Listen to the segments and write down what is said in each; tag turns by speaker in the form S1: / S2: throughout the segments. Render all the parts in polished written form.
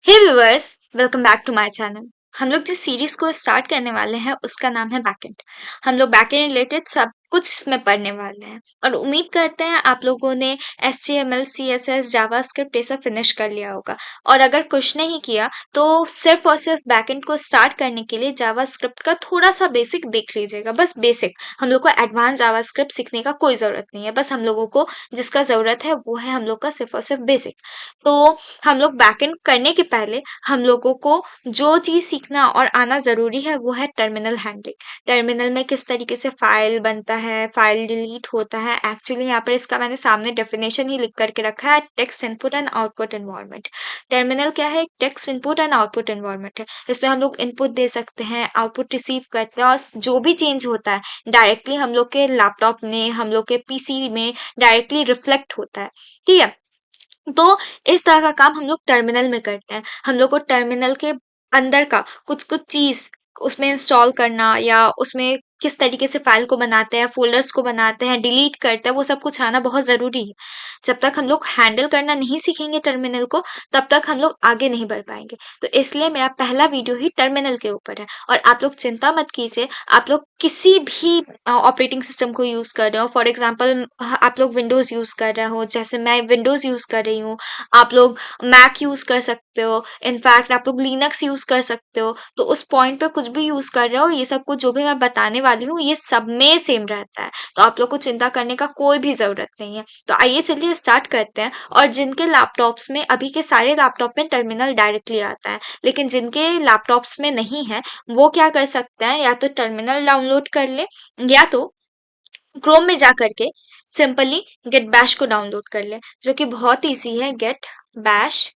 S1: Hey viewers, welcome back to my channel. हम लोग जिस सीरीज को स्टार्ट करने वाले हैं उसका नाम है बैकएंड। हम लोग बैकएंड रिलेटेड सब कुछ इसमें पढ़ने वाले हैं और उम्मीद करते हैं आप लोगों ने HTML, CSS, जावास्क्रिप्ट ये सब फिनिश कर लिया होगा। और अगर कुछ नहीं किया तो सिर्फ और सिर्फ बैकएंड को स्टार्ट करने के लिए जावास्क्रिप्ट का थोड़ा सा बेसिक देख लीजिएगा, बस बेसिक। हम लोग को एडवांस जावास्क्रिप्ट सीखने का कोई जरूरत नहीं है, बस हम लोगों को जिसका जरूरत है वो है हम लोग का सिर्फ और सिर्फ बेसिक। तो हम लोग बैकएंड करने के पहले हम लोगों को जो चीज़ सीखना और आना ज़रूरी है वो है टर्मिनल हैंडलिंग। टर्मिनल में किस तरीके से फाइल बनता है, फाइल डिलीट होता है। एक्चुअली यहाँ पर इसका मैंने सामने डेफिनेशन ही लिख करके रखा है, text input and output environment. Terminal क्या है? एक text input and output environment है। इसमें हम लोग इनपुट दे सकते हैं, आउटपुट रिसीव करते हैं और जो भी चेंज होता है डायरेक्टली हम लोग के लैपटॉप में, हम लोग के पीसी में डायरेक्टली रिफ्लेक्ट होता है। ठीक है? तो इस तरह का काम हम लोग टर्मिनल में करते हैं। हम लोग को टर्मिनल के अंदर का कुछ-कुछ चीज़ उसमें इंस्टॉल करना या उसमें किस तरीके से फ़ाइल को बनाते हैं, फ़ोल्डर्स को बनाते हैं, डिलीट करते हैं, वो सब कुछ आना बहुत ज़रूरी है। जब तक हम लोग हैंडल करना नहीं सीखेंगे टर्मिनल को, तब तक हम लोग आगे नहीं बढ़ पाएँगे। तो इसलिए मेरा पहला वीडियो ही टर्मिनल के ऊपर है और आप लोग चिंता मत कीजिए, आप लोग किसी भी ऑपरेटिंग सिस्टम को यूज़ कर रहे हो, फॉर एग्ज़ाम्पल आप लोग विंडोज़ यूज़ कर रहे हो, जैसे मैं विंडोज़ यूज़ कर रही हूँ, आप लोग मैक यूज़ कर सकते हो, इनफैक्ट आप लोग लिनक्स यूज़ कर सकते हो। तो उस पॉइंट पे कुछ भी यूज़ कर रहे हो, ये सब कुछ जो भी मैं बताने वाली हूँ, ये सब में सेम रहता है। तो आप लोग को चिंता करने का कोई भी ज़रूरत नहीं है। तो आइए चलिए स्टार्ट करते हैं। और जिनके लैपटॉप्स में, अभी के सारे लैपटॉप में टर्मिनल डायरेक्टली आता है, लेकिन जिनके लैपटॉप्स में नहीं है, वो क्या कर सकते हैं, या तो टर्मिनल डाउनलोड कर ले या तो क्रोम में जा करके सिंपली गेट बैश को डाउनलोड कर ले, जो कि बहुत इजी है। गेट बैश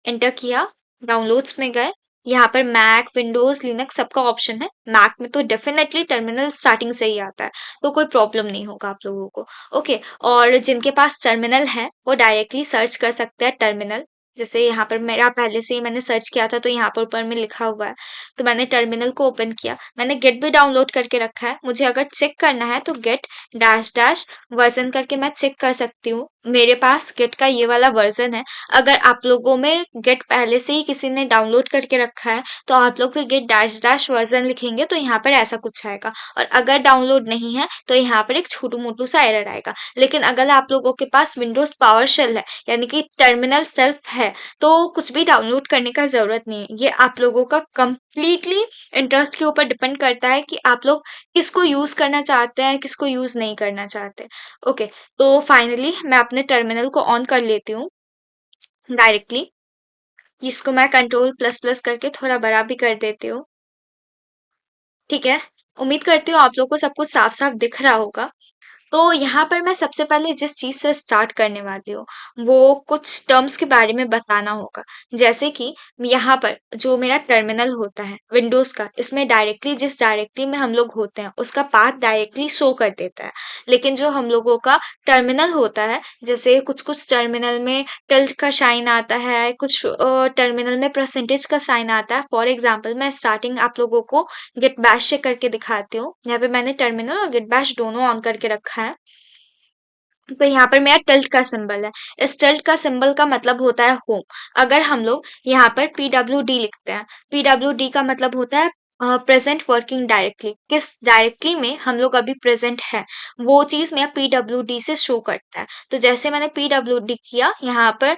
S1: एंटर किया, डाउनलोड्स में गए, यहाँ पर मैक, विंडोज, लिनक्स सबका ऑप्शन है। मैक में तो डेफिनेटली टर्मिनल स्टार्टिंग से ही आता है, तो कोई प्रॉब्लम नहीं होगा आप लोगों को। ओके, और जिनके पास टर्मिनल है वो डायरेक्टली सर्च कर सकते हैं टर्मिनल। जैसे यहाँ पर मेरा पहले से ही मैंने सर्च किया था, तो यहाँ पर ऊपर में लिखा हुआ है, तो मैंने टर्मिनल को ओपन किया। मैंने गेट भी डाउनलोड करके रखा है, मुझे अगर चेक करना है तो गेट डैश डैश वर्जन करके मैं चेक कर सकती हूँ। मेरे पास गेट का ये वाला वर्जन है। अगर आप लोगों में गेट पहले से ही किसी ने डाउनलोड करके रखा है, तो आप लोग भी गेट डैश डैश वर्जन लिखेंगे तो यहाँ पर ऐसा कुछ आएगा। और अगर डाउनलोड नहीं है तो यहाँ पर एक छोटू मोटू सा एरर आएगा। लेकिन अगर आप लोगों के पास विंडोज पावर शेल है, यानी कि टर्मिनल सेल्फ है, तो कुछ भी डाउनलोड करने का जरूरत नहीं है। ये आप लोगों का कंप्लीटली इंटरेस्ट के ऊपर डिपेंड करता है कि आप लोग किसको यूज करना चाहते हैं, किसको यूज नहीं करना चाहते। ओके, तो फाइनली मैं अपने टर्मिनल को ऑन कर लेती हूँ डायरेक्टली। इसको मैं कंट्रोल प्लस प्लस करके थोड़ा बड़ा भी कर देती हूँ। ठीक है, उम्मीद करती हूँ आप लोग को सब कुछ साफ साफ दिख रहा होगा। तो यहाँ पर मैं सबसे पहले जिस चीज़ से स्टार्ट करने वाली हूँ, वो कुछ टर्म्स के बारे में बताना होगा। जैसे कि यहाँ पर जो मेरा टर्मिनल होता है विंडोज़ का, इसमें डायरेक्टली जिस डायरेक्टरी में हम लोग होते हैं, उसका पाथ डायरेक्टली शो कर देता है। लेकिन जो हम लोगों का टर्मिनल होता है, जैसे कुछ-कुछ टर्मिनल में टिल्ट का साइन आता है, कुछ टर्मिनल में परसेंटेज का साइन आता है। फॉर एग्ज़ाम्पल मैं स्टार्टिंग आप लोगों को गेट बैश से करके दिखाती हूँ। यहाँ पे मैंने टर्मिनल और गेट बैश दोनों ऑन करके रखा है। तो यहाँ पर मेरा टिल्ट का सिंबल है। इस टिल्ट का सिंबल का मतलब होता है होम। अगर हम लोग यहाँ पर PWD लिखते हैं, PWD का मतलब होता है प्रेजेंट वर्किंग डायरेक्टली। किस डायरेक्टली में हम लोग अभी प्रेजेंट है, वो चीज मेरा PWD से शो करता है। तो जैसे मैंने PWD किया, यहाँ पर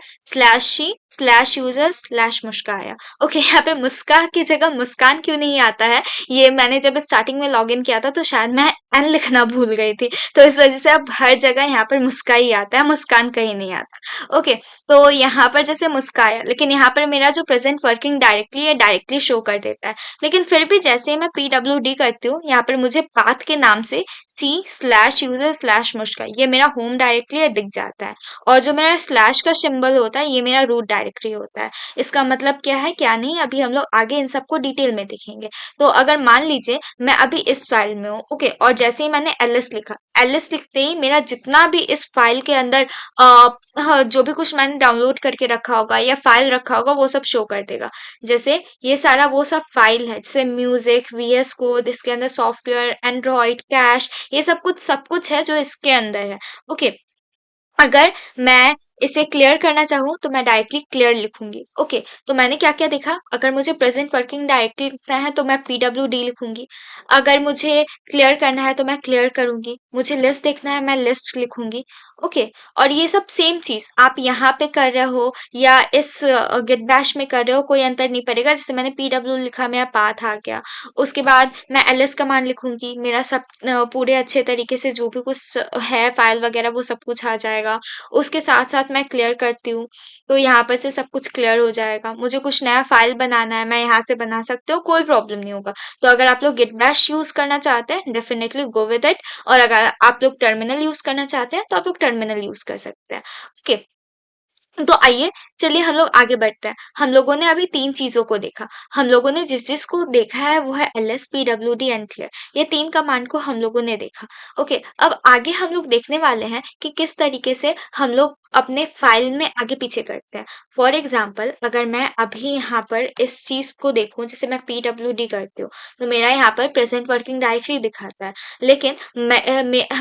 S1: /c/user/मुस्का आया। ओके, यहाँ पे मुस्का की जगह मुस्कान क्यों नहीं आता है, ये मैंने जब स्टार्टिंग में लॉग इन किया था तो शायद मैं एन लिखना भूल गई थी। तो इस वजह से अब हर जगह यहाँ पर मुस्का ही आता है, मुस्कान कहीं नहीं आता। ओके, तो यहाँ पर जैसे मुस्काया, लेकिन यहाँ पर मेरा जो प्रेजेंट वर्किंग डायरेक्टली है डायरेक्टली शो कर देता है। लेकिन फिर भी जैसे ही मैं PWD करती हूँ, यहाँ पर मुझे पाथ के नाम से C/user/मुस्का, ये मेरा होम डायरेक्टली दिख जाता है। और जो मेरा स्लैश का सिंबल होता है, ये मेरा रूट डायरेक्टरी होता है। इसका मतलब क्या है क्या नहीं, अभी हम लोग आगे इन सबको डिटेल में देखेंगे। तो अगर मान लीजिए मैं अभी इस फाइल में हूँ, ओके, और जैसे ही मैंने ls लिखा, ls लिखते ही मेरा जितना भी इस फाइल के अंदर हाँ, जो भी कुछ मैंने डाउनलोड करके रखा होगा या फाइल रखा होगा वो सब शो कर देगा। जैसे ये सारा वो सब फाइल है, जैसे म्यूजिक, VS कोड, इसके अंदर सॉफ्टवेयर, एंड्रॉइड, कैश, ये सब कुछ है जो इसके अंदर है। ओके, अगर मैं इसे क्लियर करना चाहूँ तो मैं डायरेक्टली क्लियर लिखूंगी। ओके, तो मैंने क्या क्या देखा, अगर मुझे प्रेजेंट वर्किंग डायरेक्टली लिखना है तो मैं PWD लिखूंगी। अगर मुझे क्लियर करना है तो मैं क्लियर करूंगी। मुझे लिस्ट देखना है, मैं लिस्ट लिखूंगी। ओके, और ये सब सेम चीज आप यहाँ पे कर रहे हो या इस गेट बैश में कर रहे हो, कोई अंतर नहीं पड़ेगा। जैसे मैंने PW लिखा, मेरा पाथ आ गया। उसके बाद मैं LS कमांड लिखूंगी, मेरा सब पूरे अच्छे तरीके से जो भी कुछ है फाइल वगैरह वो सब कुछ आ जाएगा। उसके साथ साथ मैं क्लियर करती हूँ, तो यहाँ पर से सब कुछ क्लियर हो जाएगा। मुझे कुछ नया फाइल बनाना है, मैं यहाँ से बना सकती हूँ, कोई प्रॉब्लम नहीं होगा। तो अगर आप लोग गिट बैश यूज करना चाहते हैं, डेफिनेटली गो विद इट। और अगर आप लोग टर्मिनल यूज करना चाहते हैं तो आप लोग टर्मिनल यूज कर सकते हैं। ओके, तो आइए, चलिए हम लोग आगे बढ़ते हैं। हम लोगों ने अभी तीन चीजों को देखा। हम लोगों ने जिस चीज को देखा है वो है LS, PWD एंड क्लियर। ये तीन कमांड को हम लोगों ने देखा। ओके, अब आगे हम लोग देखने वाले हैं कि किस तरीके से हम लोग अपने फाइल में आगे पीछे करते हैं। फॉर एग्जाम्पल, अगर मैं अभी यहाँ पर इस चीज को देखूं, जैसे मैं PWD करती हूँ तो मेरा यहाँ पर प्रेजेंट वर्किंग डायरेक्टरी दिखाता है। लेकिन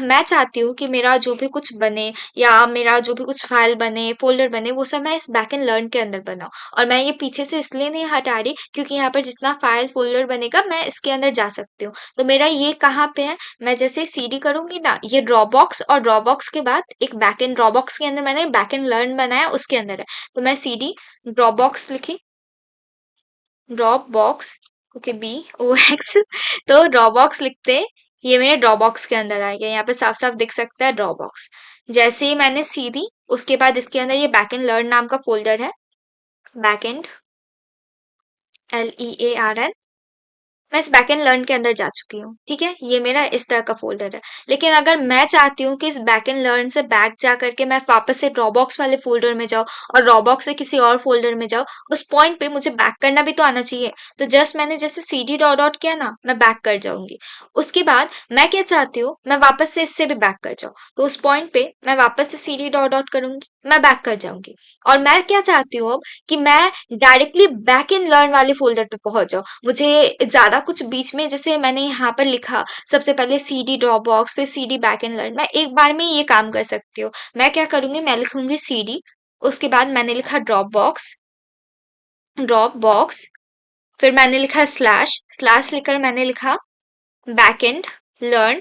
S1: मैं चाहती हूँ कि मेरा जो भी कुछ बने या मेरा जो भी कुछ फाइल बने, फ़ोल्डर बने, वो सब मैं इस बैक एंड लर्न के अंदर बनाऊँ। और मैं ये पीछे से इसलिए नहीं हटा रही क्योंकि यहाँ पर जितना फाइल फ़ोल्डर बनेगा मैं इसके अंदर जा सकती हूँ। तो मेरा ये कहाँ पे है, मैं जैसे CD करूँगी ना, ये ड्रॉपबॉक्स और ड्रॉपबॉक्स के बाद एक बैक एंड, ड्रॉपबॉक्स के अंदर मैंने बैक एंड लर्न बनाया, उसके अंदर है। तो मैं CD ड्रॉपबॉक्स लिखी, ड्रॉप बॉक्स, ओके, BOX। तो ड्रॉप बॉक्स लिखते, ये मेरे ड्रॉप बॉक्स के अंदर आ गया। यहाँ पे साफ साफ दिख सकता है ड्रॉप बॉक्स। जैसे ही मैंने सी दी, उसके बाद इसके अंदर ये बैकएंड लर्न नाम का फोल्डर है, बैकएंड, LEARN। मैं इस बैक एंड लर्न के अंदर जा चुकी हूँ। ठीक है, ये मेरा इस तरह का फोल्डर है। लेकिन अगर मैं चाहती हूँ कि इस बैक एंड लर्न से बैक जा करके मैं वापस से ड्रॉबॉक्स वाले फोल्डर में जाऊँ और ड्रॉबॉक्स से किसी और फोल्डर में जाऊँ, उस पॉइंट पे मुझे बैक करना भी तो आना चाहिए। तो जस्ट मैंने जैसे CD डॉट डॉट किया ना, मैं बैक कर जाऊंगी। उसके बाद मैं क्या चाहती हूँ, मैं वापस से इससे भी बैक कर जाऊँ। तो उस पॉइंट पे मैं वापस से CD डॉट डॉट करूंगी, मैं बैक कर जाऊंगी। और मैं क्या चाहती हूँ अब, कि मैं डायरेक्टली बैक इन लर्न वाले फ़ोल्डर पे पहुँच जाऊँ। मुझे ज़्यादा कुछ बीच में, जैसे मैंने यहाँ पर लिखा सबसे पहले CD ड्रॉपबॉक्स, फिर CD बैक इन लर्न, मैं एक बार में ये काम कर सकती हूँ। मैं क्या करूँगी, मैं लिखूँगी CD, उसके बाद मैंने लिखा ड्रॉपबॉक्स, ड्रॉपबॉक्स, फिर मैंने लिखा स्लैश, स्लैश लिखकर मैंने लिखा बैकएंड लर्न,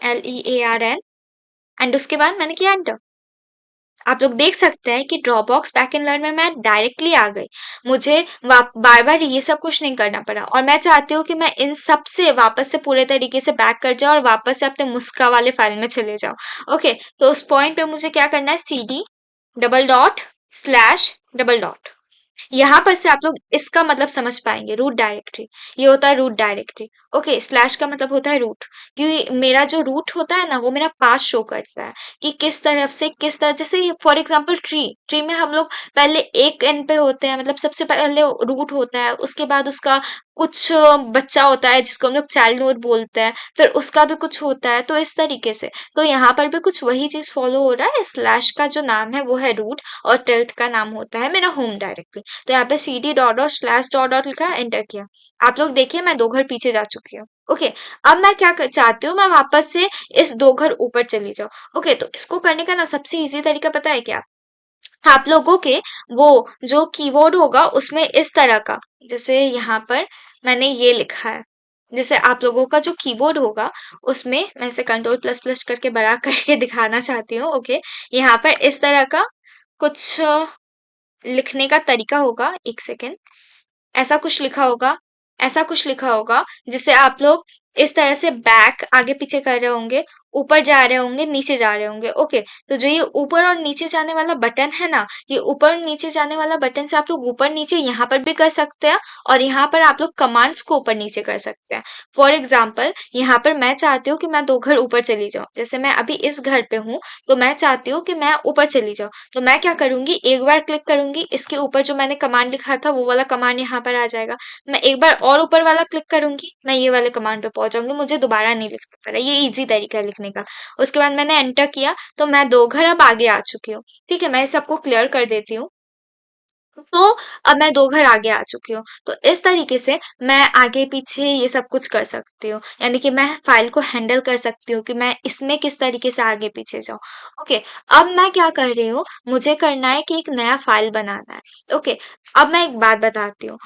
S1: LEARN, एंड उसके बाद मैंने किया एंटर। आप लोग देख सकते हैं कि ड्रॉपबॉक्स बैक एंड लर्न में मैं डायरेक्टली आ गई। मुझे बार बार ये सब कुछ नहीं करना पड़ा। और मैं चाहती हूँ कि मैं इन सब से वापस से पूरे तरीके से बैक कर जाऊँ और वापस से अपने मुस्का वाले फाइल में चले जाऊँ। ओके, तो उस पॉइंट पे मुझे क्या करना है, CD double dot slash double dot. यहाँ पर से आप लोग इसका मतलब समझ पाएंगे, रूट डायरेक्टरी। ये होता है रूट डायरेक्टरी। ओके, स्लैश का मतलब होता है रूट, क्योंकि मेरा जो रूट होता है ना, वो मेरा पाथ शो करता है कि किस तरफ से किस तरह। जैसे फॉर एग्जांपल ट्री, ट्री में हम लोग पहले एक एंड पे होते हैं, मतलब सबसे पहले रूट होता है, उसके बाद उसका कुछ बच्चा होता है जिसको हम लोग चाइल्ड नोड बोलते हैं, फिर उसका भी कुछ होता है, तो इस तरीके से। तो यहाँ पर भी कुछ वही चीज फॉलो हो रहा है। स्लैश का जो नाम है वो है रूट, और टिल्ट का नाम होता है मेरा होम डायरेक्टरी। तो यहाँ पे CD dot dot slash dot dot लिखा, एंटर किया। आप लोग देखिए, मैं 2 घर पीछे जा चुकी हूँ। ओके, अब मैं क्या चाहती हूँ, मैं वापस से इस 2 घर ऊपर चली जाऊँ। ओके, तो इसको करने का ना सबसे इजी तरीका पता है क्या, आप लोगों के वो जो कीबोर्ड होगा उसमें इस तरह का, जैसे यहाँ पर मैंने ये लिखा है, जैसे आप लोगों का जो कीबोर्ड होगा उसमें, मैं इसे कंट्रोल प्लस प्लस करके बड़ा करके दिखाना चाहती हूँ। ओके, यहाँ पर इस तरह का कुछ लिखने का तरीका होगा। एक सेकेंड, ऐसा कुछ लिखा होगा, ऐसा कुछ लिखा होगा, जिससे आप लोग इस तरह से बैक आगे पीछे कर रहे होंगे, ऊपर जा रहे होंगे, नीचे जा रहे होंगे। ओके, तो जो ये ऊपर और नीचे जाने वाला बटन है ना, ये ऊपर और नीचे जाने वाला बटन से आप लोग ऊपर नीचे यहाँ पर भी कर सकते हैं, और यहाँ पर आप लोग कमांड्स को ऊपर नीचे कर सकते हैं। फॉर एग्जाम्पल, यहाँ पर मैं चाहती हूँ कि मैं 2 घर ऊपर चली जाऊँ। जैसे मैं अभी इस घर पे हूँ, तो मैं चाहती हूँ कि मैं ऊपर चली जाऊँ। तो मैं क्या करूंगी, एक बार क्लिक करूंगी, इसके ऊपर जो मैंने कमांड लिखा था वो वाला कमांड यहाँ पर आ जाएगा। मैं एक बार और ऊपर वाला क्लिक करूंगी, मैं ये वाले कमांड पे पहुंच जाऊंगी, मुझे दोबारा नहीं लिखना पड़ा। ये इजी तरीका है लिखने का। उसके बाद मैंने एंटर किया, तो मैं 2 घर अब आगे आ चुकी हूँ। ठीक है, मैं सबको क्लियर कर देती हूँ। तो अब मैं 2 घर आगे आ चुकी हूँ। तो इस तरीके से मैं आगे-पीछे ये सब कुछ कर सकती हूँ। यानी कि मैं फ़ाइल को हैंडल कर सकती हूँ कि मैं इसमें किस तरीके से आगे-पीछे जाऊँ। ओके, अब मैं क्या कर रही हूँ, मुझे करना है कि एक नया फ़ाइल बनाना है। ओके, अब मैं एक बात बताती हूँ।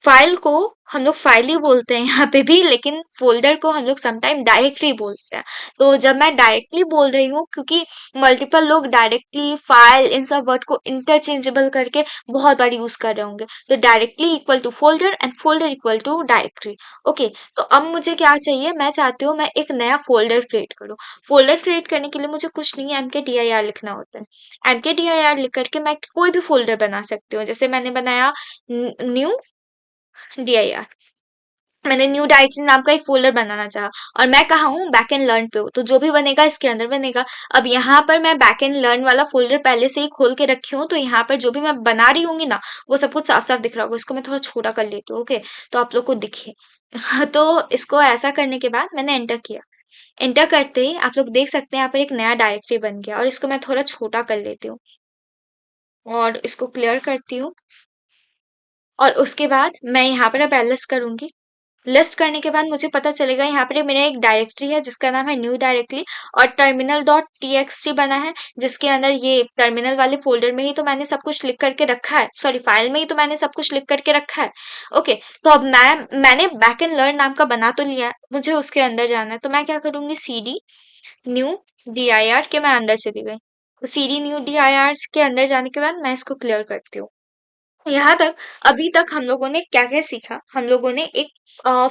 S1: फाइल को हम लोग फाइल ही बोलते हैं यहाँ पे भी, लेकिन फोल्डर को हम लोग समटाइम डायरेक्टरी बोलते हैं। तो जब मैं डायरेक्टली बोल रही हूँ, क्योंकि मल्टीपल लोग डायरेक्टली फाइल इन सब वर्ड को इंटरचेंजेबल करके बहुत बार यूज कर रहे होंगे। तो directly equal to folder and folder equal to directory. Okay, तो अब मुझे क्या चाहिए, मैं चाहती हूँ मैं एक नया फोल्डर क्रिएट करूँ। फोल्डर क्रिएट करने के लिए मुझे कुछ नहीं है, mkdir लिखना होता है। mkdir लिख करके मैं कोई भी फोल्डर बना सकती हूँ। जैसे मैंने बनाया न्यू DIR, मैंने न्यू डायरेक्टरी नाम का एक फ़ोल्डर बनाना चाहा और मैं कहाँ हूँ, बैक एंड लर्न पे हूँ, तो जो भी बनेगा इसके अंदर बनेगा। अब यहाँ पर मैं बैक एंड लर्न वाला फ़ोल्डर पहले से ही खोल के रखी हूँ, तो यहाँ पर जो भी मैं बना रही होंगी ना, वो सब कुछ साफ-साफ दिख रहा होगा। इसको मैं थोड़ा छोटा कर लेती हूँ, ओके? तो आप लोग को दिखे। तो इसको ऐसा करने के बाद मैंने एंटर किया। एंटर करते ही आप लोग देख सकते हैं यहाँ पर एक नया डायरेक्टरी बन गया और इसको मैं थोड़ा छोटा कर लेती हूँ और इसको क्लियर करती हूँ और उसके बाद मैं यहाँ पर अब एलएस करूँगी। लिस्ट करने के बाद मुझे पता चलेगा यहाँ पर मेरा एक डायरेक्टरी है जिसका नाम है न्यू डायरेक्टरी और टर्मिनल डॉट टीएक्सटी बना है जिसके अंदर ये टर्मिनल वाले फोल्डर में ही तो मैंने सब कुछ लिख करके रखा है, सॉरी फाइल में ही तो मैंने सब कुछ लिख करके रखा है। ओके, तो अब मैंने बैक एंड लर्न नाम का बना तो लिया है, मुझे उसके अंदर जाना है, तो मैं क्या करूंगी, सीडी न्यू DIR के मैं अंदर चली गई। तो सीडी न्यू DIR के अंदर जाने के बाद मैं इसको क्लियर करती हूँ। यहाँ तक अभी तक हम लोगों ने क्या-क्या सीखा? हम लोगों ने एक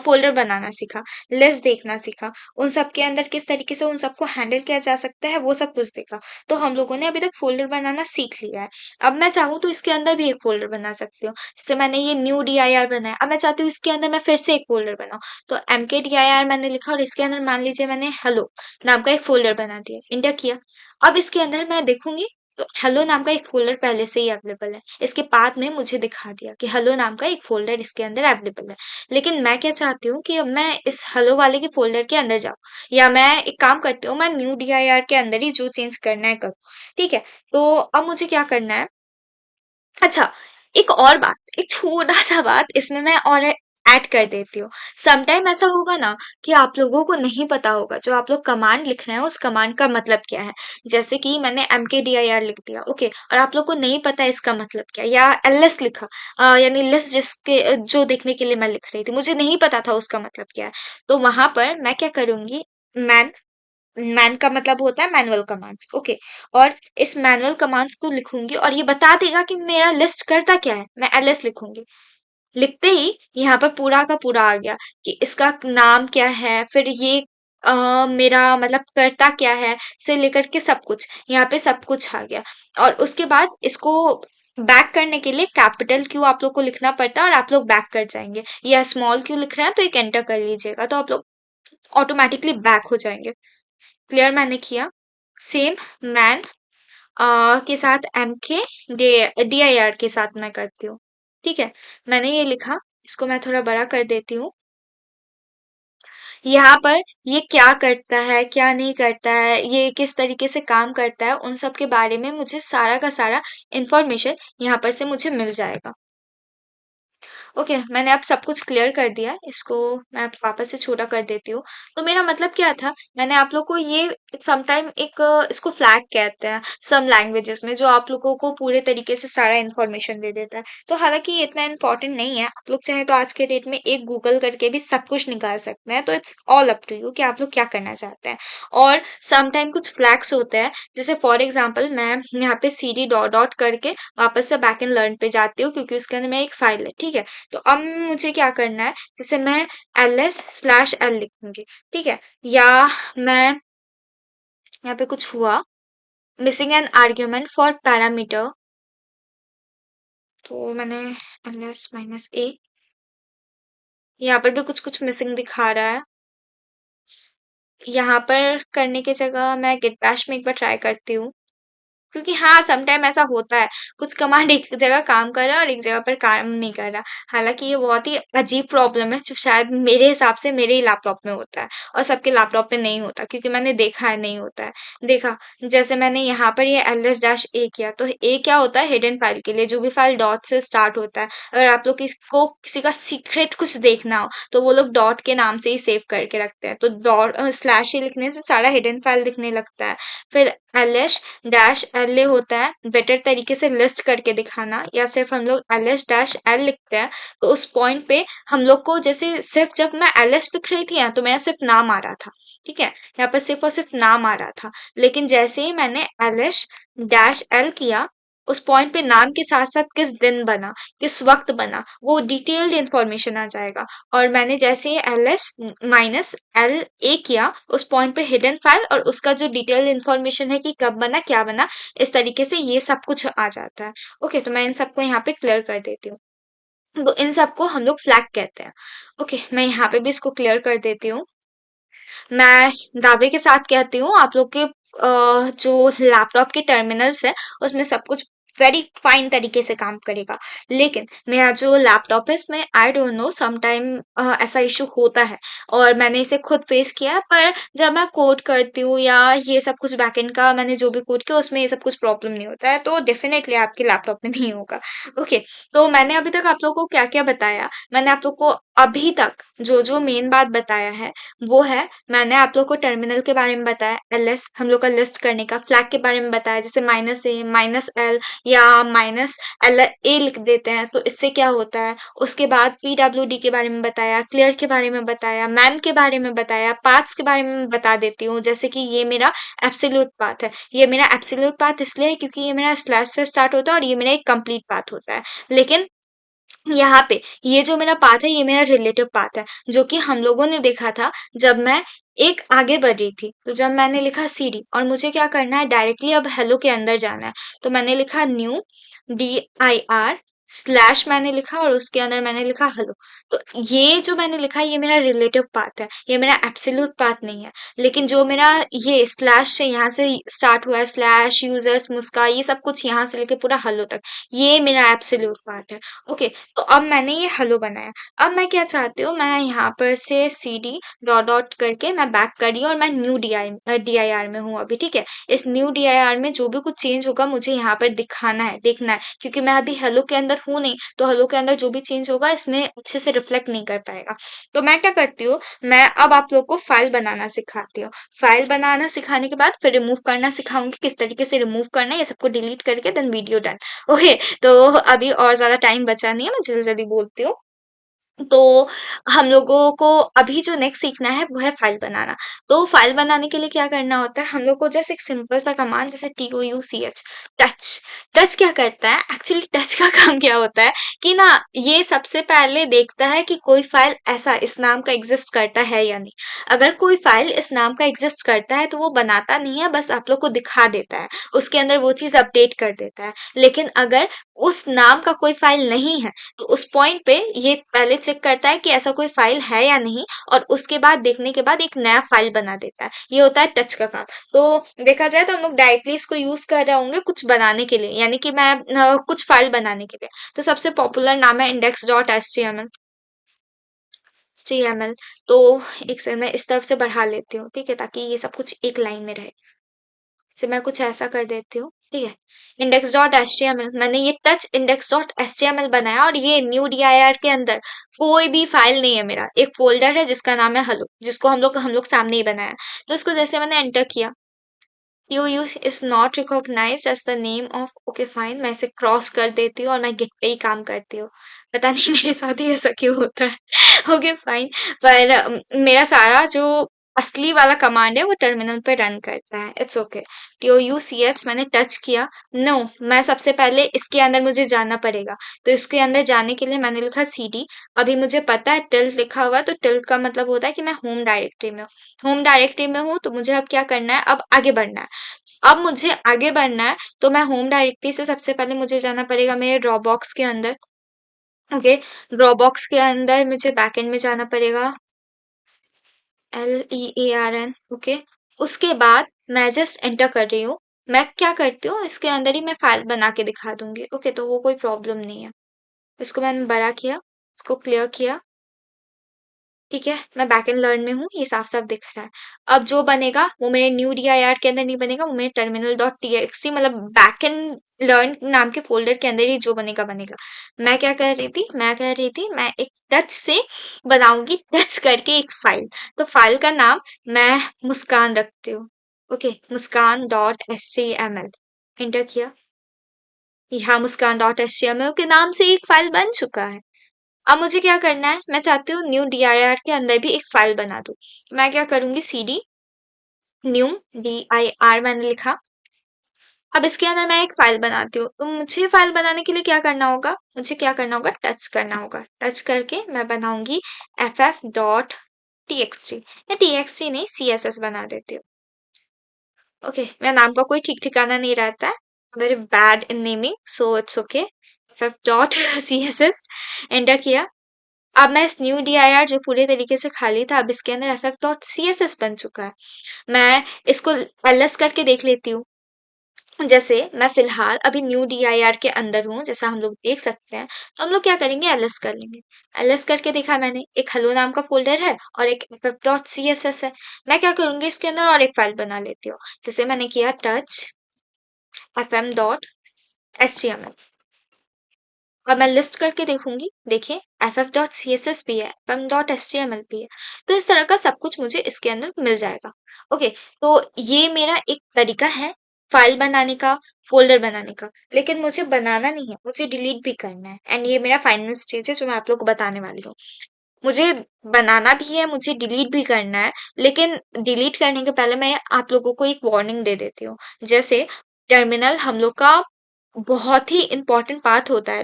S1: फ़ोल्डर बनाना सीखा, लिस्ट देखना सीखा, उन सब के अंदर किस तरीके से उन सबको हैंडल किया जा सकता है, वो सब कुछ देखा। तो हम लोगों ने अभी तक फ़ोल्डर बनाना सीख लिया है। अब मैं चाहूँ तो इसके अंदर भी एक फ़ोल्डर बना सकती हूँ। जैसे मैंने ये न्यू DIR बनाया, अब मैं चाहती हूँ इसके अंदर मैं फिर से एक फ़ोल्डर बनाऊँ। तो mkdir मैंने लिखा और इसके अंदर मान लीजिए मैंने हेलो नाम का एक फ़ोल्डर बना दिया, एंटर किया। अब इसके अंदर मैं देखूँगी तो हेलो नाम का एक फ़ोल्डर पहले से ही अवेलेबल है। इसके बाद में मुझे दिखा दिया कि हेलो नाम का एक फ़ोल्डर इसके अंदर अवेलेबल है। लेकिन मैं क्या चाहती हूँ कि अब मैं इस हेलो वाले के फ़ोल्डर के अंदर जाऊँ या मैं एक काम करती हूँ, मैं न्यू DIR के अंदर ही जो चेंज करना है करूँ। ठीक है? तो अब मुझे क्या करना है, अच्छा, एक और बात, एक छोटा-सा बात इसमें मैं और ऐड कर देती हूँ। समटाइम ऐसा होगा ना कि आप लोगों को नहीं पता होगा, जो आप लोग कमांड लिख रहे हैं, उस कमांड का मतलब क्या है। जैसे कि मैंने mkdir लिख दिया, ओके, और आप लोग को नहीं पता इसका मतलब क्या है या ls लिखा, यानी लिस्ट जिसके जो देखने के लिए मैं लिख रही थी, मुझे नहीं पता था उसका मतलब क्या है। तो वहाँ पर मैं क्या करूँगी, मैन मैन का मतलब होता है मैनुअल कमांड्स, ओके, और इस मैनुअल कमांड्स को लिखूंगी और ये बता देगा कि मेरा लिस्ट करता क्या है, मैं ls लिखूंगी। लिखते ही यहाँ पर पूरा का पूरा आ गया कि इसका नाम क्या है, फिर ये मेरा मतलब करता क्या है से लेकर के सब कुछ, यहाँ पे सब कुछ आ गया। और उसके बाद इसको बैक करने के लिए कैपिटल क्यू आप लोग को लिखना पड़ता है और आप लोग बैक कर जाएंगे, या स्मॉल क्यू लिख रहे हैं तो एक एंटर कर लीजिएगा तो आप लोग ऑटोमेटिकली बैक हो जाएंगे। क्लियर मैंने किया। सेम मैन के साथ DIR के साथ मैं करती हूँ। ठीक है, मैंने ये लिखा, इसको मैं थोड़ा बड़ा कर देती हूँ। यहाँ पर ये क्या करता है, क्या नहीं करता है, ये किस तरीके से काम करता है, उन सब के बारे में मुझे सारा का सारा इंफॉर्मेशन यहाँ पर से मुझे मिल जाएगा। ओके, मैंने अब सब कुछ क्लियर कर दिया, इसको मैं अब वापस से छोटा कर देती हूँ। तो मेरा मतलब क्या था, मैंने आप लोग को ये समटाइम एक इसको फ्लैग कहते हैं सम लैंग्वेजेस में, जो आप लोगों को पूरे तरीके से सारा इन्फॉर्मेशन दे देता है। तो हालांकि ये इतना इम्पोर्टेंट नहीं है, आप लोग चाहे तो आज के डेट में एक गूगल करके भी सब कुछ निकाल सकते हैं, तो it's all up to you कि आप लोग क्या करना चाहते हैं। और समटाइम कुछ फ्लैग्स होते हैं, जैसे फॉर एग्जाम्पल मैं यहाँ पे cd डॉट डॉट करके वापस से बैक एंड लर्न पे जाती हूँ क्योंकि उसके अंदर मेरा एक फाइल है, ठीक है। तो अब मुझे क्या करना है, जैसे मैं ls/l लिखूंगी, ठीक है, या मैं यहाँ पे कुछ हुआ, missing an argument for parameter, तो मैंने ls-a, यहाँ पर भी कुछ कुछ मिसिंग दिखा रहा है। यहाँ पर करने की जगह मैं git bash में एक बार ट्राई करती हूँ। क्योंकि हाँ, समटाइम ऐसा होता है, कुछ कमांड एक जगह काम कर रहा है और एक जगह पर काम नहीं कर रहा। हालाँकि ये बहुत ही अजीब प्रॉब्लम है जो शायद मेरे हिसाब से मेरे ही लैपटॉप में होता है और सबके लैपटॉप में नहीं होता, क्योंकि मैंने देखा है नहीं होता है। देखा, जैसे मैंने यहाँ पर ये ls-a किया, तो a क्या होता है, हिडन फाइल के लिए, जो भी फाइल डॉट से स्टार्ट होता है। अगर आप लोग किसको किसी का सीक्रेट कुछ देखना हो, तो वो लोग डॉट के नाम से ही सेव करके रखते हैं। तो स्लैश ए लिखने से सारा हिडन फाइल दिखने लगता है। फिर ls डैश एल ए होता है, बेटर तरीके से लिस्ट करके दिखाना, या सिर्फ हम लोग ls डैश एल लिखते हैं, तो उस पॉइंट पे हम लोग को, जैसे सिर्फ जब मैं ls लिख रही थी ना, तो मेरा सिर्फ नाम आ रहा था, ठीक है, यहाँ पर सिर्फ और सिर्फ नाम आ रहा था। लेकिन जैसे ही मैंने ls डैश एल किया, उस पॉइंट पे नाम के साथ साथ किस दिन बना, किस वक्त बना, वो डिटेल्ड इंफॉर्मेशन आ जाएगा। और मैंने जैसे ही ls माइनस एल ए किया, उस पॉइंट पे हिडन फाइल और उसका जो डिटेल्ड इंफॉर्मेशन है कि कब बना क्या बना, इस तरीके से ये सब कुछ आ जाता है। ओके, तो मैं इन सबको यहाँ पे क्लियर कर देती हूँ। तो इन सबको हम लोग फ्लैग कहते हैं। ओके, मैं यहाँ पे भी इसको क्लियर कर देती हूँ। मैं दावे के साथ कहती हूँ, आप लोग के जो लैपटॉप के टर्मिनल्स है, उसमें सब कुछ वेरी फाइन तरीके से काम करेगा। लेकिन मेरा जो लैपटॉप है, इसमें आई डोंट नो, समटाइम ऐसा इशू होता है और मैंने इसे खुद फेस किया है। पर जब मैं कोड करती हूँ या ये सब कुछ बैकएंड का मैंने जो भी कोड किया, उसमें ये सब कुछ प्रॉब्लम नहीं होता है, तो डेफिनेटली आपके लैपटॉप में नहीं होगा। ओके, तो मैंने अभी तक आप लोगों को क्या क्या बताया, मैंने आप लोग को अभी तक जो जो मेन बात बताया है, वो है, मैंने आप लोग को टर्मिनल के बारे में बताया, ls हम लोग का लिस्ट करने का, फ्लैग के बारे में बताया, जैसे माइनस ए माइनस एल या माइनस एल ए लिख देते हैं तो इससे क्या होता है। उसके बाद pwd के बारे में बताया, क्लियर के बारे में बताया, मैन के बारे में बताया, पाथ्स के बारे में बता देती हूँ। जैसे कि ये मेरा एब्सोल्यूट पाथ है, ये मेरा एब्सोल्यूट पाथ इसलिए है क्योंकि ये मेरा स्लैश से स्टार्ट होता है और ये मेरा एक कंप्लीट पाथ होता है। लेकिन यहाँ पे ये जो मेरा पाथ है, ये मेरा रिलेटिव पाथ है, जो कि हम लोगों ने देखा था जब मैं एक आगे बढ़ रही थी। तो जब मैंने लिखा सीडी और मुझे क्या करना है, डायरेक्टली अब हेलो के अंदर जाना है, तो मैंने लिखा न्यू dir स्लैश मैंने लिखा और उसके अंदर मैंने लिखा हेलो। तो ये जो मैंने लिखा, ये मेरा रिलेटिव पाथ है, ये मेरा एब्सोल्यूट पाथ नहीं है। लेकिन जो मेरा ये स्लैश से यहाँ से स्टार्ट हुआ है, स्लैश यूजर्स मुस्का, ये सब कुछ यहाँ से लेके पूरा हेलो तक, ये मेरा एब्सोल्यूट पाथ है। ओके, तो अब मैंने ये हेलो बनाया। अब मैं क्या चाहती हूँ, मैं यहाँ पर से cd डॉट डॉट करके मैं बैक कर रही हूँ और मैं न्यू dir में हूँ अभी, ठीक है। इस न्यू dir में जो भी कुछ चेंज होगा मुझे यहाँ पर दिखाना है, देखना है, क्योंकि मैं अभी हेलो के अंदर हूँ नहीं, तो हेलो के अंदर जो भी चेंज होगा इसमें अच्छे से रिफ्लेक्ट नहीं कर पाएगा। तो मैं क्या करती हूँ, मैं अब आप लोग को फाइल बनाना सिखाती हूँ। फाइल बनाना सिखाने के बाद फिर रिमूव करना सिखाऊंगी, किस तरीके से रिमूव करना है, ये सबको डिलीट करके देन वीडियो डन। ओके, तो अभी और ज़्यादा टाइम बचा नहीं है, मैं जल्दी-जल्दी बोलती हूँ। तो हम लोगों को अभी जो नेक्स्ट सीखना है वो है फाइल बनाना। तो फाइल बनाने के लिए क्या करना होता है, हम लोग को जैसे एक सिंपल सा कमांड, जैसे touch, टच। टच क्या करता है, एक्चुअली टच का काम क्या होता है कि ना, ये सबसे पहले देखता है कि कोई फाइल ऐसा इस नाम का एग्जिस्ट करता है या नहीं। अगर कोई फाइल इस नाम का एग्जिस्ट करता है तो वो बनाता नहीं है, बस आप लोग को दिखा देता है, उसके अंदर वो चीज़ अपडेट कर देता है। लेकिन अगर उस नाम का कोई फाइल नहीं है, तो उस पॉइंट पे ये पहले चेक करता है कि ऐसा कोई फाइल है या नहीं, और उसके बाद देखने के बाद एक नया फाइल बना देता है। ये होता है टच का काम। तो देखा जाए तो हम लोग डायरेक्टली इसको यूज कर रहे होंगे कुछ बनाने के लिए, यानी कि मैं कुछ फाइल बनाने के लिए। तो सबसे पॉपुलर नाम है index.html। तो एक से मैं इस तरफ से बढ़ा लेती हूँ, ठीक है, ताकि ये सब कुछ एक लाइन में रहे। से मैं कुछ ऐसा कर देती हूँ, ठीक है। index.html, मैंने ये टच index.html बनाया और ये न्यू dir के अंदर कोई भी फाइल नहीं है मेरा, एक फोल्डर है जिसका नाम है हेलो, जिसको हम लोग सामने ही बनाया। तो इसको जैसे मैंने एंटर किया, you use is not recognize as the name of, okay fine, मैं इसे क्रॉस कर देती हूँ और मैं गिट पे ही काम करती हूँ। पता नहीं मेरे साथ ही ऐसा क्यों होता है। ओके फाइन, पर मेरा सारा जो असली वाला कमांड है वो टर्मिनल पे रन करता है। It's okay. touch मैंने टच किया। नो, मैं सबसे पहले इसके अंदर मुझे जाना पड़ेगा। तो इसके अंदर जाने के लिए मैंने लिखा cd। अभी मुझे पता है टिल्ड लिखा हुआ है, तो टिल्ड का मतलब होता है कि मैं होम डायरेक्टरी में हूँ। होम डायरेक्टरी में हूँ, तो मुझे अब क्या करना है, अब आगे बढ़ना है। अब मुझे आगे बढ़ना है, तो मैं होम डायरेक्टरी से सबसे पहले मुझे जाना पड़ेगा मेरे ड्रॉपबॉक्स के अंदर। ओके, ड्रॉपबॉक्स के अंदर मुझे बैकएंड में जाना पड़ेगा, LEARN। ओके, उसके बाद मैं जस्ट एंटर कर रही हूँ। मैं क्या करती हूँ, इसके अंदर ही मैं फाइल बना के दिखा दूंगी। ओके, तो वो कोई प्रॉब्लम नहीं है। इसको मैंने बड़ा किया, इसको क्लियर किया। ठीक है, मैं बैक एंड लर्न में हूँ, ये साफ साफ दिख रहा है। अब जो बनेगा वो मेरे न्यू dir के अंदर नहीं बनेगा, वो मेरे टर्मिनल डॉट txt मतलब बैक एंड लर्न नाम के फोल्डर के अंदर ही जो बनेगा बनेगा। मैं क्या कर रही थी, मैं एक टच से बनाऊंगी, टच करके एक फाइल। तो फाइल का नाम मैं मुस्कान रखती हूँ। ओके, मुस्कान डॉट html। एंटर किया। यहाँ मुस्कान डॉट html के नाम से एक फाइल बन चुका है। अब मुझे क्या करना है, मैं चाहती हूँ न्यू dir के अंदर भी एक फाइल बना दूँ। मैं क्या करूंगी, cd न्यू dir मैंने लिखा। अब इसके अंदर मैं एक फाइल बनाती हूँ। तो मुझे फाइल बनाने के लिए क्या करना होगा, टच करना होगा। टच करके मैं बनाऊंगी ff.txt या txt नहीं, css बना देती हूँ। ओके, मेरा नाम का कोई ठीक ठिकाना नहीं रहता है, very bad in naming, so it's okay. ff.css enter किया। अब मैं इस न्यू dir जो पूरे तरीके से खाली था, अब इसके अंदर ff.css बन चुका है। मैं इसको ls करके देख लेती हूँ। जैसे मैं फिलहाल अभी न्यू dir के अंदर हूँ, जैसा हम लोग देख सकते हैं। तो हम लोग क्या करेंगे, ls कर लेंगे। ls करके देखा मैंने, एक हेलो नाम का फोल्डर है और एक ff.css है। मैं क्या करूंगी, इसके अंदर और एक फाइल बना लेती हूँ। जैसे मैंने किया टच fm.html। अब मैं लिस्ट करके देखूंगी, देखिए ff.css भी है, fm.html भी है। तो इस तरह का सब कुछ मुझे इसके अंदर मिल जाएगा। ओके, तो ये मेरा एक तरीका है फाइल बनाने का, फोल्डर बनाने का। लेकिन मुझे बनाना नहीं है, मुझे डिलीट भी करना है, एंड ये मेरा फाइनल स्टेज है जो मैं आप लोग को बताने वाली हूँ। मुझे बनाना भी है, मुझे डिलीट भी करना है। लेकिन डिलीट करने के पहले मैं आप लोगों को एक वार्निंग दे देती हूँ। जैसे टर्मिनल हम लोग का बहुत ही इम्पोर्टेंट पार्ट होता है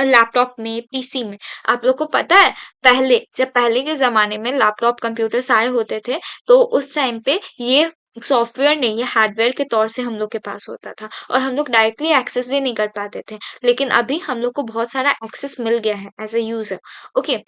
S1: लैपटॉप में, पीसी में। आप लोग को पता है, जब पहले के जमाने में लैपटॉप कंप्यूटर्स आए होते थे, तो उस टाइम पे ये सॉफ्टवेयर नहीं, ये हार्डवेयर के तौर से हम लोग के पास होता था और हम लोग डायरेक्टली एक्सेस भी नहीं कर पाते थे। लेकिन अभी हम लोग को बहुत सारा एक्सेस मिल गया है एज ए यूजर। ओके,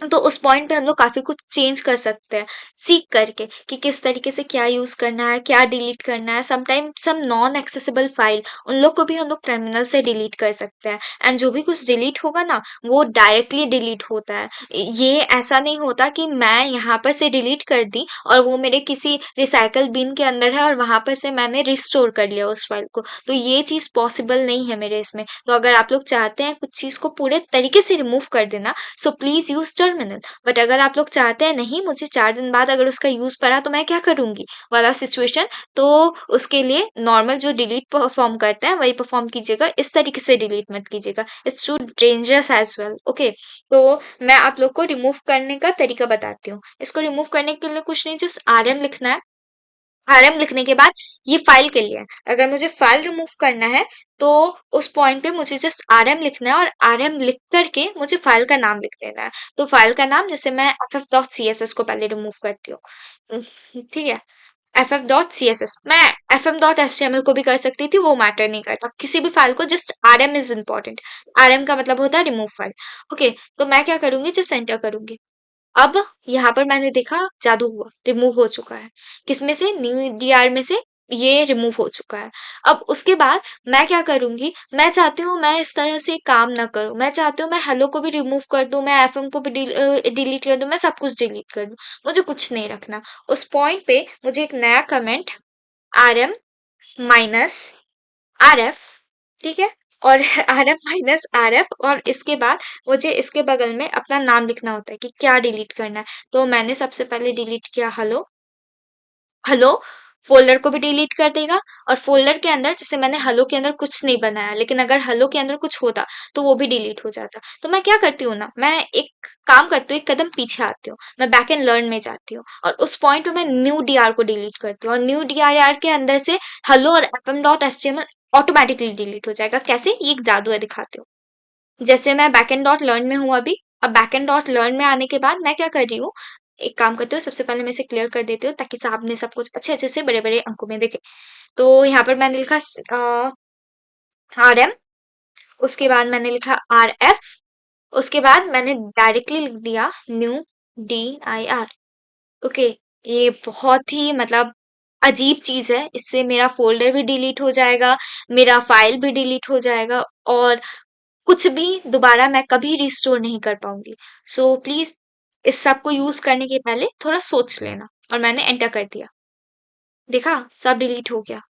S1: तो उस पॉइंट पे हम लोग काफी कुछ चेंज कर सकते हैं, सीख करके कि किस तरीके से क्या यूज करना है, क्या डिलीट करना है। Sometime some non accessible file, उन लोग को भी हम लोग टर्मिनल से डिलीट कर सकते हैं। एंड जो भी कुछ डिलीट होगा ना, वो डायरेक्टली डिलीट होता है। ये ऐसा नहीं होता कि मैं यहाँ पर से डिलीट कर दी और वो मेरे किसी रिसाइकल बिन के अंदर है और वहां पर से मैंने रिस्टोर कर लिया उस फाइल को। तो ये चीज पॉसिबल नहीं है मेरे इसमें। तो अगर आप लोग चाहते हैं कुछ चीज को पूरे तरीके से रिमूव कर देना, so please use terminal. But अगर आप लोग चाहते हैं नहीं, मुझे 4 दिन बाद अगर उसका यूज पड़ा तो मैं क्या करूंगी वाला सिचुएशन, तो उसके लिए नॉर्मल जो डिलीट परफॉर्म करते हैं वही परफॉर्म कीजिएगा। इस तरीके से डिलीट मत कीजिएगा, it's too dangerous as well. Okay, तो मैं आप लोग को रिमूव करने का तरीका बताती हूँ। इसको रिमूव करने के लिए कुछ नहीं, जस्ट rm लिखना है। rm लिखने के बाद ये फाइल के लिए है। अगर मुझे फाइल रिमूव करना है तो उस पॉइंट पे मुझे जस्ट rm लिखना है और rm लिख करके मुझे फाइल का नाम लिख देना है। तो फाइल का नाम, जैसे मैं ff.css को पहले रिमूव करती हूँ। ठीक है, ff.css, मैं fm.html को भी कर सकती थी, वो मैटर नहीं करता। किसी भी फाइल को just rm is important. rm का मतलब होता है रिमूव फाइल। ओके, तो मैं क्या करूंगी, जस्ट एंटर करूंगी। अब यहाँ पर मैंने देखा जादू हुआ, रिमूव हो चुका है। किसमें से, न्यू डीआर में से ये रिमूव हो चुका है। अब उसके बाद मैं क्या करूंगी, मैं चाहती हूँ मैं इस तरह से काम ना करूं। मैं चाहती हूँ मैं हेलो को भी रिमूव कर दूं, मैं एफएम को भी डिलीट कर दूं, मैं सब कुछ डिलीट कर दूं। मुझे कुछ नहीं रखना। उस पॉइंट पे मुझे एक नया कमेंट rm माइनस rf, ठीक है, और rm माइनस rf, और इसके बाद मुझे इसके बगल में अपना नाम लिखना होता है कि क्या डिलीट करना है। तो मैंने सबसे पहले डिलीट किया हेलो। हेलो फोल्डर को भी डिलीट कर देगा। और फोल्डर के अंदर, जैसे मैंने हेलो के अंदर कुछ नहीं बनाया, लेकिन अगर हेलो के अंदर कुछ होता तो वो भी डिलीट हो जाता। तो मैं क्या करती हूँ ना, मैं एक काम करती हूँ, एक कदम पीछे आती हूँ, मैं बैक एंड लर्न में जाती हूँ और उस पॉइंट पे मैं न्यू डीआर को डिलीट करती हूँ, और न्यू डीआर के अंदर से हेलो और fm.html ऑटोमेटिकली डिलीट हो जाएगा। कैसे, ये एक जादू है, दिखाती हूँ। जैसे मैं बैकएंड डॉट लर्न में हूँ अभी। अब बैकएंड डॉट लर्न में आने के बाद मैं क्या कर रही हूँ, एक काम करती हूँ, सबसे पहले मैं इसे क्लियर कर देती हूँ ताकि सामने सब कुछ अच्छे अच्छे से बड़े बड़े अंकों में दिखे। तो यहाँ पर मैंने लिखा rm, उसके बाद मैंने लिखा rf, उसके बाद मैंने डायरेक्टली लिख दिया न्यू dir। ओके, ये बहुत ही मतलब अजीब चीज है, इससे मेरा फोल्डर भी डिलीट हो जाएगा, मेरा फाइल भी डिलीट हो जाएगा और कुछ भी दोबारा मैं कभी रिस्टोर नहीं कर पाऊंगी। सो प्लीज इस सब को यूज करने के पहले थोड़ा सोच लेना। और मैंने एंटर कर दिया, देखा सब डिलीट हो गया,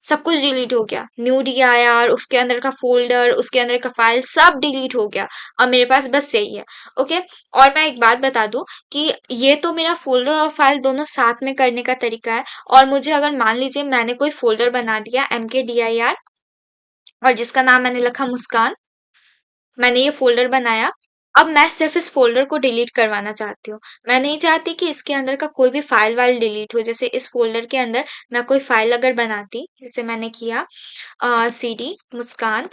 S1: सब कुछ डिलीट हो गया, न्यू डीआईआर, उसके अंदर का फोल्डर, उसके अंदर का फाइल सब डिलीट हो गया। और मेरे पास बस यही है। ओके। और मैं एक बात बता दूं कि ये तो मेरा फोल्डर और फाइल दोनों साथ में करने का तरीका है। और मुझे अगर मान लीजिए मैंने कोई फोल्डर बना दिया MKDIR और जिसका नाम मैंने लिखा मुस्कान, मैंने ये फोल्डर बनाया। अब मैं सिर्फ इस फोल्डर को डिलीट करवाना चाहती हूँ। मैं नहीं चाहती कि इसके अंदर का कोई भी फाइल वाइल डिलीट हो। जैसे इस फोल्डर के अंदर मैं कोई फाइल अगर बनाती, जैसे मैंने किया CD मुस्कान,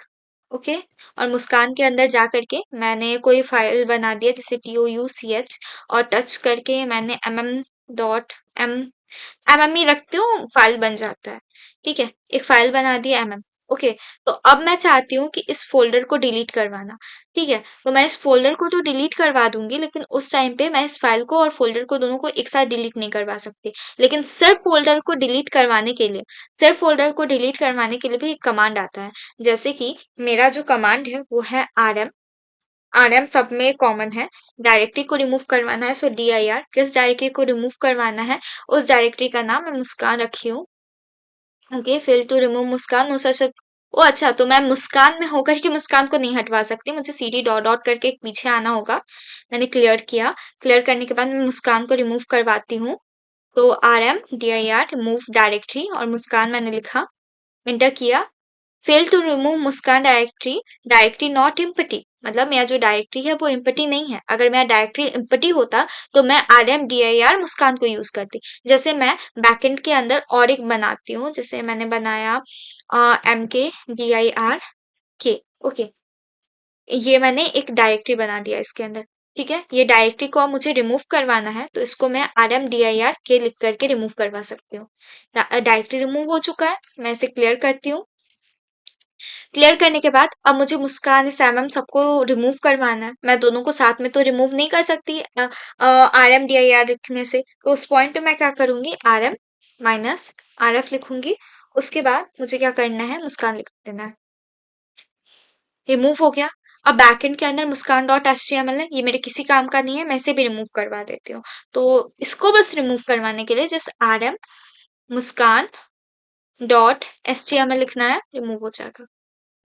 S1: ओके। और मुस्कान के अंदर जा करके मैंने कोई फाइल बना दिया, जैसे TOUCH, और टच करके मैंने MM.M, MME रखती हूँ, फाइल बन जाता है। ठीक है, एक फाइल बना दी MM। ओके। तो अब मैं चाहती हूँ कि इस फोल्डर को डिलीट करवाना। ठीक है, तो मैं इस फोल्डर को तो डिलीट करवा दूंगी, लेकिन उस टाइम पे मैं इस फाइल को और फोल्डर को दोनों को एक साथ डिलीट नहीं करवा सकती। लेकिन सिर्फ फोल्डर को डिलीट करवाने के लिए, सिर्फ फोल्डर को डिलीट करवाने के लिए भी एक कमांड आता है। जैसे कि मेरा जो कमांड है वो है RM। RM सब में कॉमन है। डायरेक्टरी को रिमूव करवाना है, सो DIR। किस डायरेक्टरी को रिमूव करवाना है, उस डायरेक्टरी का नाम मैं मुस्कान रखी हूँ। ओके, फिर to remove Muskan, no such. ओ अच्छा, तो मैं मुस्कान में होकर के मुस्कान को नहीं हटवा सकती, मुझे CD डॉट डॉट करके एक पीछे आना होगा। मैंने क्लियर किया। क्लियर करने के बाद मैं मुस्कान को रिमूव करवाती हूँ। तो RMDIR रिमूव डायरेक्टरी और मुस्कान मैंने लिखा, एंटर किया। Fail to remove Muskan directory, directory not empty, मतलब मेरा जो डायरेक्टरी है वो एम्प्टी नहीं है। अगर मेरा डायरेक्टरी एम्प्टी होता तो मैं RMDIR मुस्कान को यूज करती। जैसे मैं बैकएंड के अंदर और एक बनाती हूँ, जैसे मैंने बनाया MKDIR। ओके, ये मैंने एक डायरेक्टरी बना दिया इसके अंदर। ठीक है, ये डायरेक्टरी को अब मुझे रिमूव करवाना है, तो इसको मैं RMDIR लिख करके रिमूव करवा सकती हूँ। डायरेक्टरी रिमूव हो चुका है, मैं इसे क्लियर करती हूँ। क्लियर करने के बाद अब मुझे मुस्कान, सैमम सबको रिमूव करवाना है। मैं दोनों को साथ में तो रिमूव नहीं कर सकती RMDIR लिखने से। तो उस पॉइंट पे मैं क्या करूंगी, RM माइनस RF लिखूंगी। उसके बाद मुझे क्या करना है, मुस्कान लिख देना है। रिमूव हो गया। अब बैकएंड के अंदर मुस्कान डॉट HTML है, ये मेरे किसी काम का नहीं है, मैं इसे भी रिमूव करवा देती हूँ। तो इसको बस रिमूव करवाने के लिए जस्ट RM मुस्कान डॉट HTML लिखना है, रिमूव हो जाएगा।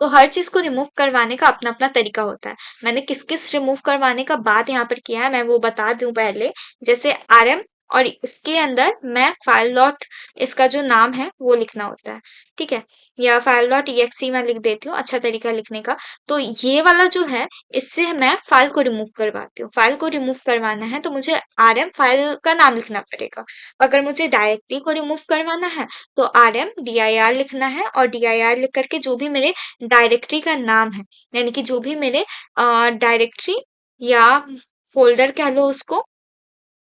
S1: तो हर चीज को रिमूव करवाने का अपना अपना तरीका होता है। मैंने किस किस रिमूव करवाने का बात यहाँ पर किया है मैं वो बता दूं पहले। जैसे RM, और इसके अंदर मैं फाइल डॉट, इसका जो नाम है वो लिखना होता है। ठीक है, या फाइल डॉट EXE मैं लिख देती हूँ, अच्छा तरीका लिखने का। तो ये वाला जो है, इससे मैं फाइल को रिमूव करवाती हूँ। फाइल को रिमूव करवाना है तो मुझे RM फाइल का नाम लिखना पड़ेगा। अगर मुझे डायरेक्टरी को रिमूव करवाना है तो RMDIR लिखना है, और DIR लिख करके जो भी मेरे डायरेक्टरी का नाम है, यानी कि जो भी मेरे डायरेक्टरी या फोल्डर कह लो उसको,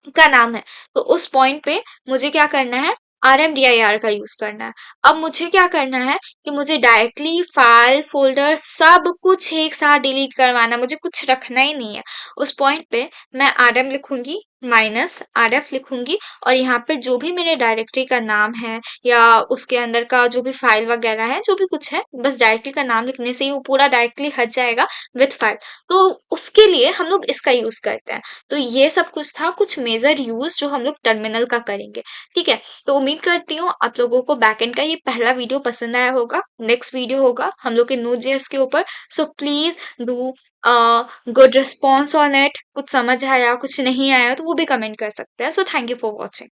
S1: का नाम है, तो उस पॉइंट पे मुझे क्या करना है, RMDIR का यूज करना है। अब मुझे क्या करना है कि मुझे डायरेक्टली फाइल फोल्डर सब कुछ एक साथ डिलीट करवाना, मुझे कुछ रखना ही नहीं है। उस पॉइंट पे मैं RM लिखूंगी माइनस RF लिखूंगी, और यहाँ पे जो भी मेरे डायरेक्टरी का नाम है या उसके अंदर का जो भी फाइल वगैरह है, जो भी कुछ है, बस डायरेक्टरी का नाम लिखने से ही वो पूरा डायरेक्टली हट जाएगा विथ फाइल। तो उसके लिए हम लोग इसका यूज करते हैं। तो ये सब कुछ था, कुछ मेजर यूज जो हम लोग टर्मिनल का करेंगे। ठीक है, तो उम्मीद करती हूँ आप लोगों को बैकएंड का ये पहला वीडियो पसंद आया होगा। नेक्स्ट वीडियो होगा हम लोग के Node.js के ऊपर। So please do good response on it. कुछ समझ आया, कुछ नहीं आया तो वो भी कमेंट कर सकते हैं। So thank you for watching.